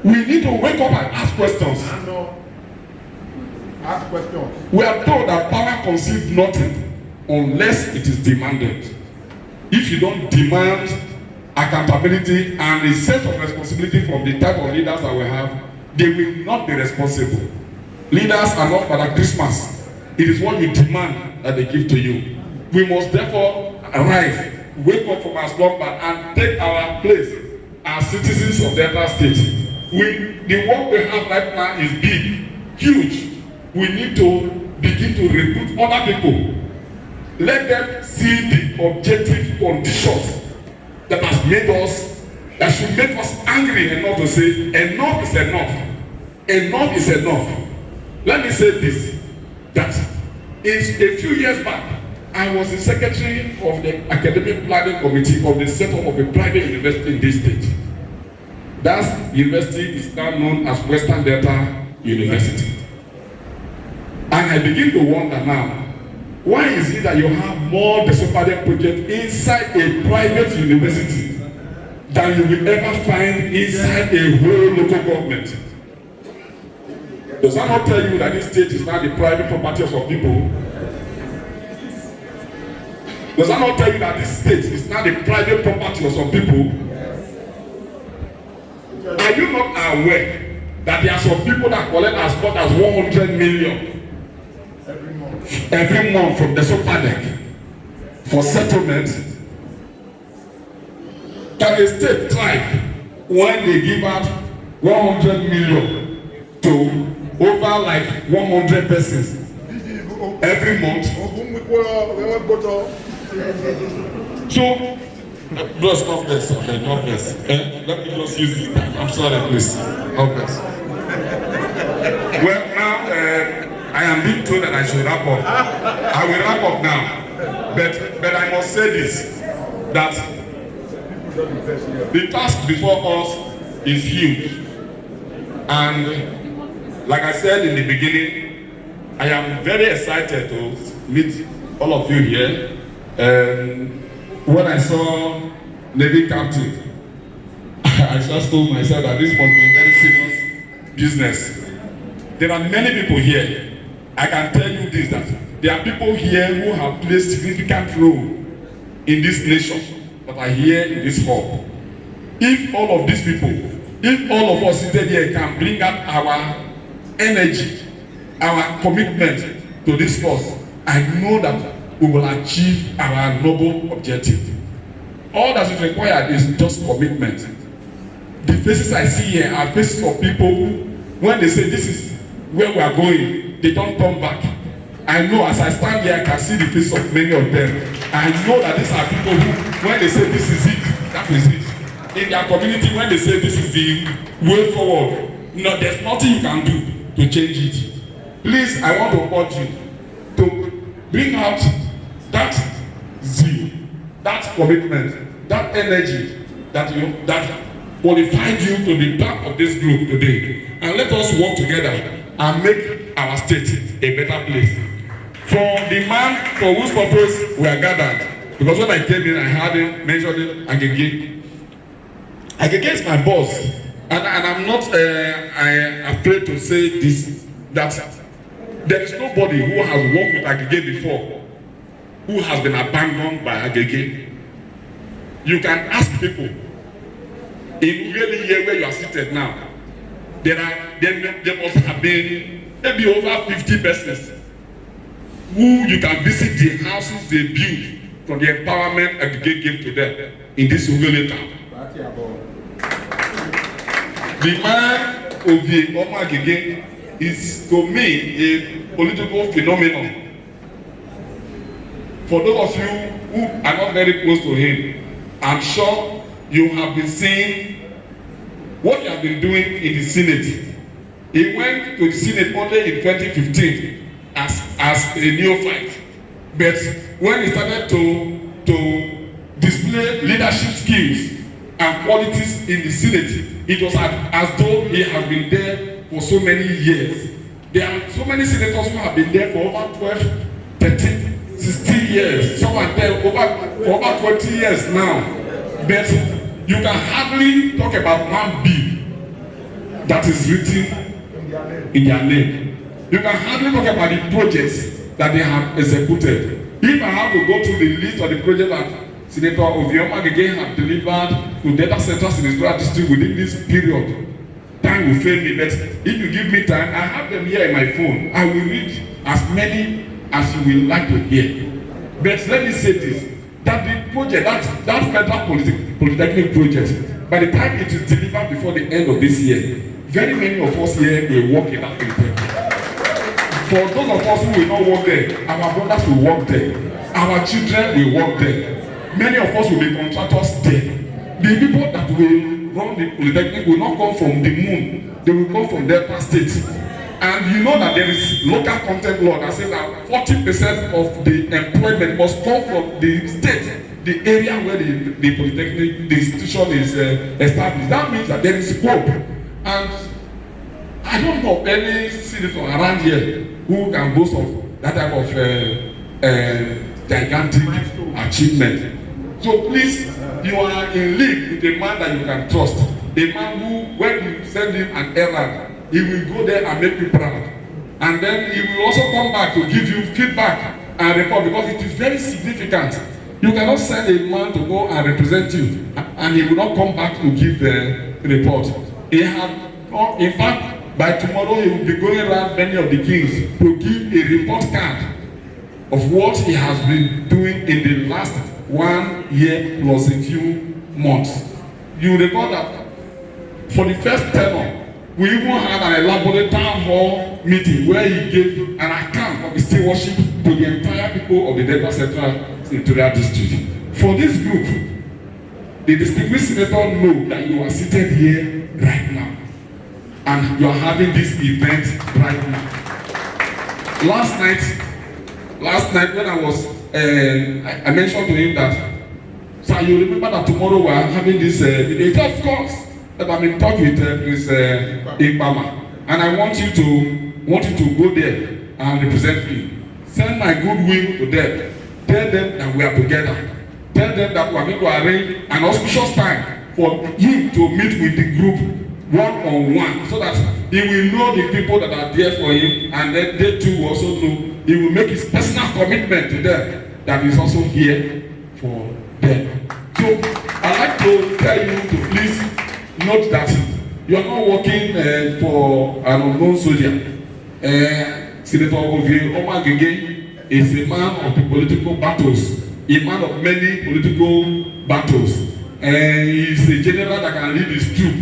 We need to wake up and ask questions. Ask questions. We are told that power conceives nothing unless it is demanded. If you don't demand accountability and a sense of responsibility from the type of leaders that we have, they will not be responsible. Leaders are not Father Christmas. It is what you demand that they give to you. We must therefore arise, wake up from our slumber, and take our place as citizens of the Delta State. The work we have right now is big, huge. We need to begin to recruit other people. Let them see the objective conditions that has made us, that should make us angry enough to say, enough is enough. Enough is enough. Let me say this, that a few years back, I was the secretary of the academic planning committee of the setup of a private university in this state. That university is now known as Western Delta University. And I begin to wonder now, why is it that you have more development projects inside a private university than you will ever find inside a whole local government? Does that not tell you that this state is now the private property of some people? Does that not tell you that this state is now the private property of some people? Are you not aware that there are some people that collect as much as 100 million every month from the Sopadec for settlement? Can a state thrive when they give out 100 million to over like 100 persons every month? So, bless, God bless, okay, God bless. Let me just use this time. I'm sorry, please. God bless. Well, now I am being told that I should wrap up. I will wrap up now, but I must say this: that the task before us is huge, and like I said in the beginning, I am very excited to meet all of you here. When I saw Navy Captain, I just told myself that this must be a very serious business. There are many people here. I can tell you this, that there are people here who have played significant role in this nation that are here in this hall. If all of these people, if all of us seated here can bring out our energy, our commitment to this cause, I know that we will achieve our noble objective. All that is required is just commitment. The faces I see here are faces of people who, when they say this is where we are going, they don't turn back. I know as I stand here, I can see the face of many of them. I know that these are people who, when they say this is it, that is it. In their community, when they say this is the way forward, no, there's nothing you can do to change it. Please, I want to urge you to bring out that zeal, that commitment, that energy that qualified you to be part of this group today. And let us work together and make our state a better place. For the man for whose purpose we are gathered, because when I came in, I heard him mentioning Agege. Agege is my boss, and I'm not afraid to say this, that there is nobody who has worked with Agege before who has been abandoned by Agege. You can ask people in really here where you are seated now. There must have been maybe over 50 persons who you can visit the houses they built from the empowerment Agege gave to them in this Ughelli town. The man of the Omo Agege is, to me, a political phenomenon. For those of you who are not very close to him, I'm sure you have been seeing what he has been doing in the Senate. He went to the Senate only in 2015 as a neophyte. But when he started to display leadership skills and qualities in the Senate, it was as though he has been there for so many years. There are so many senators who have been there for over 12, 13, 16 years. Some are there for over 20 years now. But you can hardly talk about one bill that is written in their name. You can hardly talk about the projects that they have executed. If I have to go through the list of the projects that Senator Ovioma Agege have delivered to data centers in Israel district within this period, time will fail me. But if you give me time, I have them here in my phone. I will read as many as you will like to hear. But let me say this, that the project, that federal polytechnic project, by the time it is delivered before the end of this year, very many of us here will work in that polytechnic. For those of us who will not work there, our brothers will work there, our children will work there. Many of us will be contractors there. The people that will run the polytechnic will not come from the moon, they will come from Delta State. And you know that there is local content law that says that 40% of the employment must come from the state, the area where the polytechnic, the institution is established. That means that there is hope. And I don't know of any citizen around here who can boast of that type of gigantic achievement. So please, you are in league with a man that you can trust. A man who, when you send him an errand, he will go there and make you proud. And then he will also come back to give you feedback and report, because it is very significant. You cannot send a man to go and represent you and he will not come back to give the report. He had, in fact, by tomorrow he will be going around many of the kings to give a report card of what he has been doing in the last 1 year plus a few months. You recall that for the first tenure, we even had an elaborate town hall meeting where he gave an account of his stewardship to the entire people of the Delta Central Senatorial District. For this group, the distinguished senator know that you are seated here right now, and you are having this event right now. Last night when I was, I mentioned to him that, sir, you remember that tomorrow we are having this meeting. Of course, that I'm in touch with Prince Ikpama, and I want you to go there and represent me. Send my goodwill to them. Tell them that we are together. Tell them that we are going to arrange an auspicious time for him to meet with the group one-on-one, so that he will know the people that are there for him, and then they too will also know. He will make his personal commitment to them that he is also here for them. So I'd like to tell you to please note that you are not working for an unknown soldier. Senator Ovioma Agege is a man of the political battles, a man of many political battles. He is a general that can lead his troop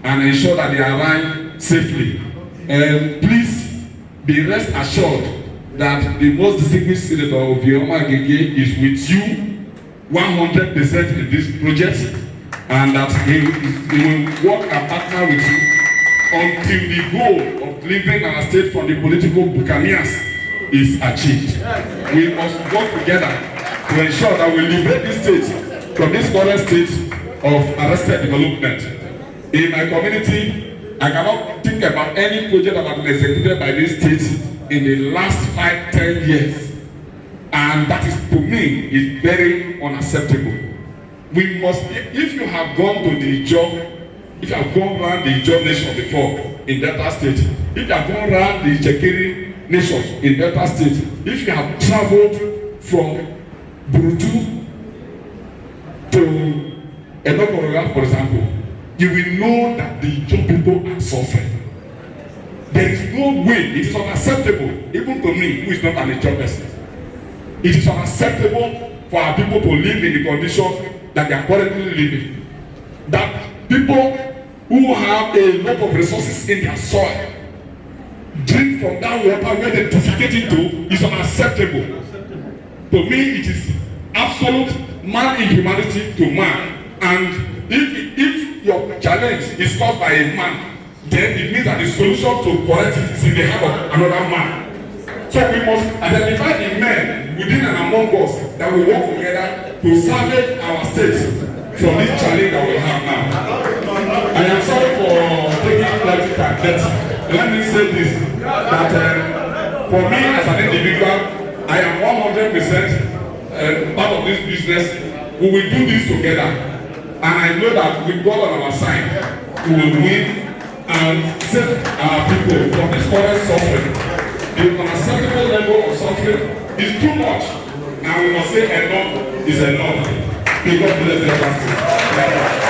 and ensure that they arrive safely. Please be rest assured that the most distinguished Senator Ovioma Agege is with you 100% in this project, and that he will work and partner with you until the goal of delivering our state from the political buccaneers is achieved. We must work together to ensure that we liberate this state from this current state of arrested development. In my community, I cannot think about any project that has been executed by this state in the last 5-10 years, and that is, to me, is very unacceptable. We must, if you have gone to the job, if you have gone around the job nation before in Delta State, if you have gone around the Chekiri nation in Delta State, if you have traveled from Burutu to Enokoroga, for example, you will know that the job people are suffering. There is no way, it is unacceptable, even to me, who is not an job person. It is unacceptable for our people to live in the condition that they are currently living. That people who have a lot of resources in their soil drink from that water where they defecate into is unacceptable. To me, it is absolute man inhumanity to man. And if your challenge is caused by a man, then it means that the solution to correct it is in the hand of another man. So we must identify the men within and among us that will work together to salvage our state from this challenge that we have now. I am sorry for taking political advantage. Let me say this, that for me as an individual, I am 100% part of this business. We will do this together. And I know that with God on our side, we will win and save our people from this current suffering. The unacceptable level of suffering is too much, and we must say enough is enough. May God bless the country.